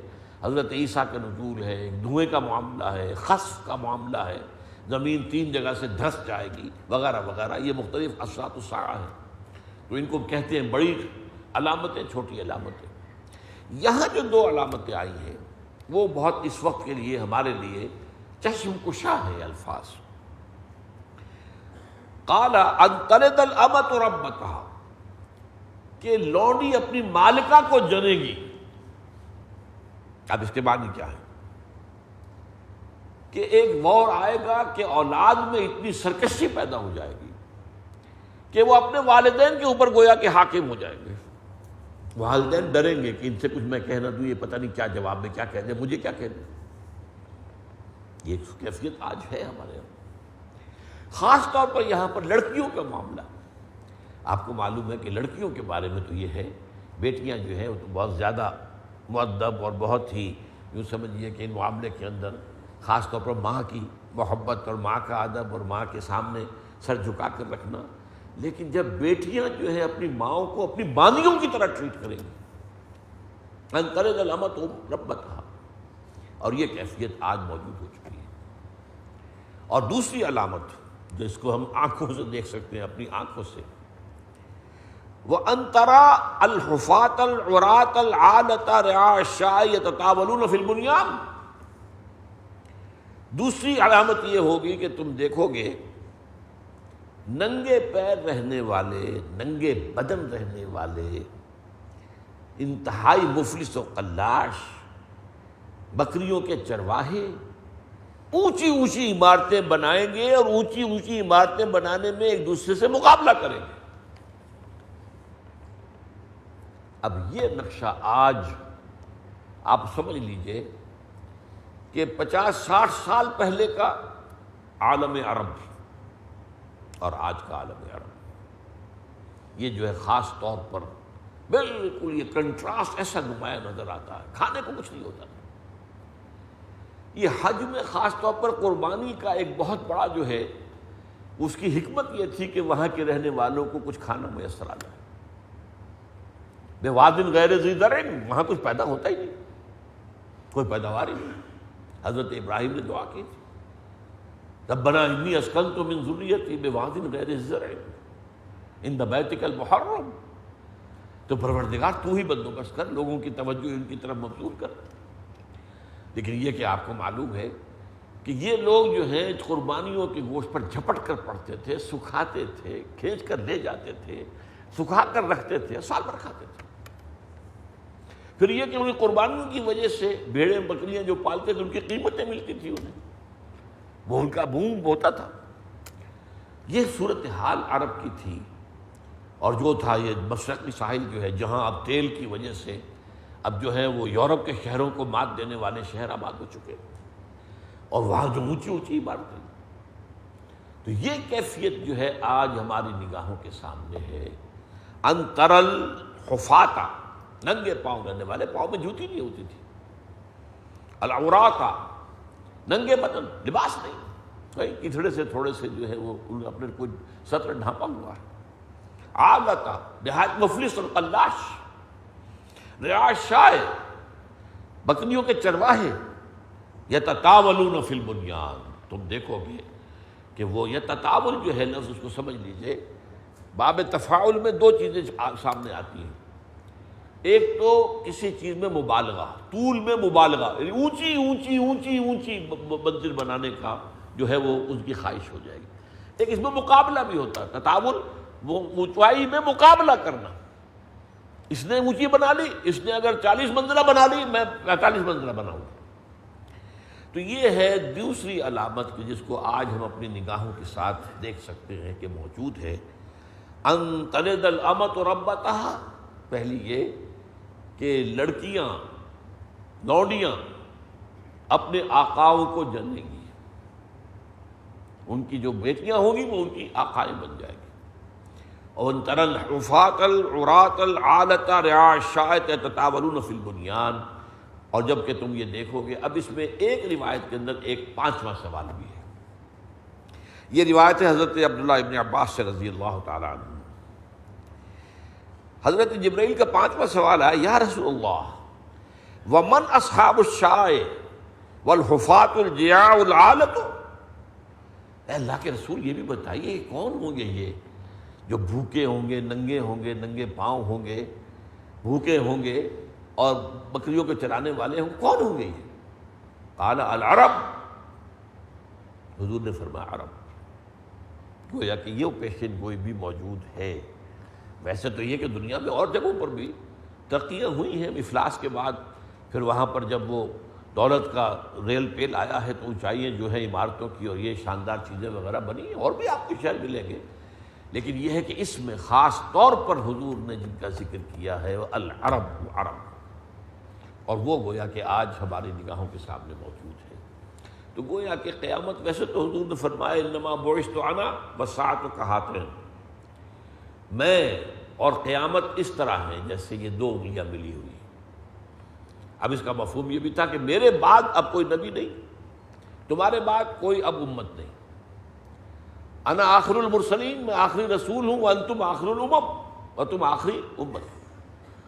حضرت عیسیٰ کا نزول ہے، دھوئیں کا معاملہ ہے، خسف کا معاملہ ہے، زمین 3 جگہ سے دھس جائے گی وغیرہ وغیرہ. یہ مختلف اشراط الساعہ ہیں. تو ان کو کہتے ہیں بڑی علامتیں، چھوٹی علامتیں. یہاں جو 2 علامتیں آئی ہیں وہ بہت اس وقت کے لیے ہمارے لیے چشم کشا ہے الفاظ. قال ان تلد الامۃ ربتها، کہ لونڈی اپنی مالکہ کو جنے گی. اب اس کے معنی کیا ہے؟ کہ ایک دور آئے گا کہ اولاد میں اتنی سرکشی پیدا ہو جائے گی کہ وہ اپنے والدین کے اوپر گویا کہ حاکم ہو جائیں گے. والدین ڈریں گے کہ ان سے کچھ میں کہہ نہ دوں، یہ پتہ نہیں کیا جواب میں کیا کہہ دیں، مجھے کیا کہہ دیں. یہ کیفیت آج ہے ہمارے یہاں. خاص طور پر یہاں پر لڑکیوں کا معاملہ. آپ کو معلوم ہے کہ لڑکیوں کے بارے میں تو یہ ہے، بیٹیاں جو ہیں وہ تو بہت زیادہ مؤدب اور بہت ہی یوں سمجھیے کہ ان معاملے کے اندر خاص طور پر ماں کی محبت اور ماں کا ادب اور ماں کے سامنے سر جھکا کر رکھنا. لیکن جب بیٹیاں جو ہے اپنی ماؤں کو اپنی بانیوں کی طرح ٹریٹ کریں گی، ان تلد الامۃ ربتها، اور یہ کیفیت آج موجود ہو چکی ہے. اور دوسری علامت جس کو ہم آنکھوں سے دیکھ سکتے ہیں، اپنی آنکھوں سے، وَأَن تَرَىٰ الْحُفَاةَ الْعُرَاةَ الْعَالَةَ رِعَاءَ الشَّاءِ يَتَطَاوَلُونَ فِي الْبُنْيَانِ. دوسری علامت یہ ہوگی کہ تم دیکھو گے ننگے پیر رہنے والے، ننگے بدن رہنے والے، انتہائی مفلس و قلاش بکریوں کے چرواہے اونچی اونچی عمارتیں بنائیں گے اور اونچی اونچی عمارتیں بنانے میں ایک دوسرے سے مقابلہ کریں گے. اب یہ نقشہ آج آپ سمجھ لیجئے کہ 50-60 سال پہلے کا عالم عرب اور آج کا عالم عرب، یہ جو ہے خاص طور پر بالکل یہ کنٹراسٹ ایسا نمایاں نظر آتا ہے. کھانے کو کچھ نہیں ہوتا. یہ حج میں خاص طور پر قربانی کا ایک بہت بڑا جو ہے اس کی حکمت یہ تھی کہ وہاں کے رہنے والوں کو کچھ کھانا میسر آ جائے. بواد غیر ذی زرع، وہاں کچھ پیدا ہوتا ہی نہیں، کوئی پیداوار ہی نہیں. حضرت ابراہیم نے دعا کی تھی، ربنا انی اسکنت من ذریتی بواد غیر ذی زرع عند بیتک المحرم. تو پروردگار تو ہی بندوبست کر، لوگوں کی توجہ ان کی طرف مبذول کر. لیکن یہ کہ آپ کو معلوم ہے کہ یہ لوگ جو ہیں قربانیوں کے گوشت پر جھپٹ کر پڑتے تھے، سکھاتے تھے، کھینچ کر لے جاتے تھے، سکھا کر رکھتے تھے، سال بھر کھاتے تھے. پھر یہ کہ انہیں قربانیوں کی وجہ سے بھیڑیں بکریاں جو پالتے تھے ان کی قیمتیں ملتی تھی انہیں، وہ ان کا بوم ہوتا تھا. یہ صورتحال عرب کی تھی. اور جو تھا یہ مشرقی ساحل جو ہے جہاں اب تیل کی وجہ سے اب جو ہے وہ یورپ کے شہروں کو مات دینے والے شہر آباد ہو چکے، اور وہاں جو اونچی اونچی عمارتیں. تو یہ کیفیت جو ہے آج ہماری نگاہوں کے سامنے ہے. ان ترل حفاتا، ننگے پاؤں رہنے والے، پاؤں میں جوتی نہیں ہوتی تھی. العوراتا، ننگے بدن، لباس نہیں، کہیں کتھڑے سے تھوڑے سے جو ہے وہ اپنے کو سطر ڈھانپا ہوا ہے. عالتا، نہایت مفلس اور قلاش. رعاء الشاء، بکریوں کے چرواہے. یتطاولون فی البنیان، تم دیکھو گے کہ وہ یتطاول جو ہے لفظ اس کو سمجھ لیجئے، باب تفاعل میں 2 چیزیں سامنے آتی ہیں. ایک تو کسی چیز میں مبالغہ، طول میں مبالغہ، یعنی اونچی اونچی اونچی اونچی منزل بنانے کا جو ہے وہ اس کی خواہش ہو جائے گی۔ ایک اس میں مقابلہ بھی ہوتا ہے، تطاول، وہ اونچائی میں مقابلہ کرنا۔ اس نے اونچی بنا لی، اس نے اگر 40 منزلہ بنا لی، میں 45 منزلہ بناؤں گا۔ تو یہ ہے دوسری علامت کہ جس کو آج ہم اپنی نگاہوں کے ساتھ دیکھ سکتے ہیں کہ موجود ہے، ان تلد الامۃ ربتہا۔ پہلی یہ کہ لڑکیاں، لونڈیاں اپنے آقاؤں کو جنیں گی، ان کی جو بیٹیاں ہوں گی وہ ان کی آقائیں بن جائیں گی۔ وَإِن تَرَى الْحُفَاةَ الْعُرَاةَ الْعَالَةَ رِعَاءَ الشَّاةِ يَتَطَاوَلُونَ فِي الْبُنْيَانِ۔ اور جب کہ تم یہ دیکھو گے، اب اس میں ایک روایت کے اندر ایک 5واں سوال بھی ہے۔ یہ روایت ہے حضرت عبداللہ ابن عباس سے رضی اللہ تعالیٰ عنہ۔ حضرت جبرائیل کا 5واں سوال ہے، یا رسول اللہ وَمَنْ أَصْحَابُ الشَّاءِ وَالْحُفَاةُ الْجِيَاعُ الْعَالَةُ۔ اے اللہ کے رسول یہ بھی بتائیے کون ہوں گے یہ جو بھوکے ہوں گے، ننگے ہوں گے، ننگے پاؤں ہوں گے، بھوکے ہوں گے اور بکریوں کے چرانے والے ہوں، کون ہوں گے یہ؟ قال العرب، حضور نے فرمایا عرب۔ گویا کہ یہ پیشن گوئی بھی موجود ہے۔ ویسے تو یہ کہ دنیا میں اور جگہوں پر بھی ترقیاں ہوئی ہیں، افلاس کے بعد پھر وہاں پر جب وہ دولت کا ریل پیل آیا ہے تو اونچائیاں جو ہے عمارتوں کی اور یہ شاندار چیزیں وغیرہ بنی ہیں، اور بھی آپ کو شہر ملیں گے، لیکن یہ ہے کہ اس میں خاص طور پر حضور نے جن کا ذکر کیا ہے وہ العرب، عرب، اور وہ گویا کہ آج ہماری نگاہوں کے سامنے موجود ہے۔ تو گویا کہ قیامت، ویسے تو حضور نے فرمایا انما بعثت انا والساعۃ کہاتین، میں اور قیامت اس طرح ہیں جیسے یہ دو انگلیاں ملی ہوئی۔ اب اس کا مفہوم یہ بھی تھا کہ میرے بعد اب کوئی نبی نہیں، تمہارے بعد کوئی اب امت نہیں، انا آخر المرسلین، میں آخری رسول ہوں، وانتم آخر الامم، اور تم آخری امت۔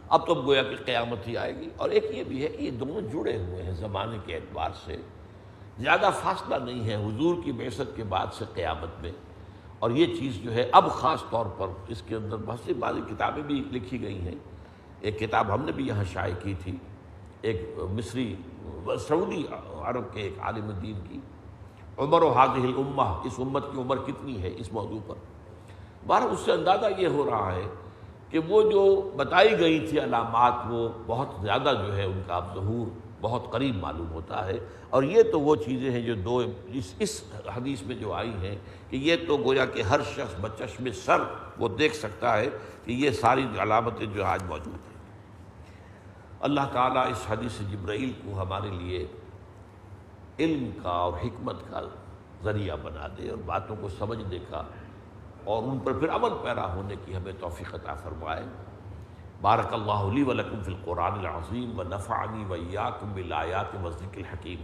اب تو گویا کہ قیامت ہی آئے گی۔ اور ایک یہ بھی ہے کہ یہ دونوں جڑے ہوئے ہیں زمانے کے اعتبار سے، زیادہ فاصلہ نہیں ہے حضور کی بعثت کے بعد سے قیامت میں۔ اور یہ چیز جو ہے اب خاص طور پر اس کے اندر بہت سی بعض کتابیں بھی لکھی گئی ہیں۔ ایک کتاب ہم نے بھی یہاں شائع کی تھی، ایک مصری سعودی عرب کے ایک عالم دین کی، عمر و هذه الامہ، اس امت کی عمر کتنی ہے، اس موضوع پر۔ بہرحال اس سے اندازہ یہ ہو رہا ہے کہ وہ جو بتائی گئی تھی علامات وہ بہت زیادہ جو ہے ان کا اب ظہور بہت قریب معلوم ہوتا ہے۔ اور یہ تو وہ چیزیں ہیں جو دو اس حدیث میں جو آئی ہیں کہ یہ تو گویا کہ ہر شخص بچشم سر وہ دیکھ سکتا ہے کہ یہ ساری علامتیں جو آج موجود ہیں۔ اللہ تعالیٰ اس حدیث جبرائیل کو ہمارے لیے علم کا اور حکمت کا ذریعہ بنا دے اور باتوں کو سمجھنے کا اور ان پر پھر عمل پیرا ہونے کی ہمیں توفیق عطا فرمائے۔ بارک اللہ لی و لکم فی القرآن العظیم و نفعنی و ایاکم بالآیات والذکر الحکیم۔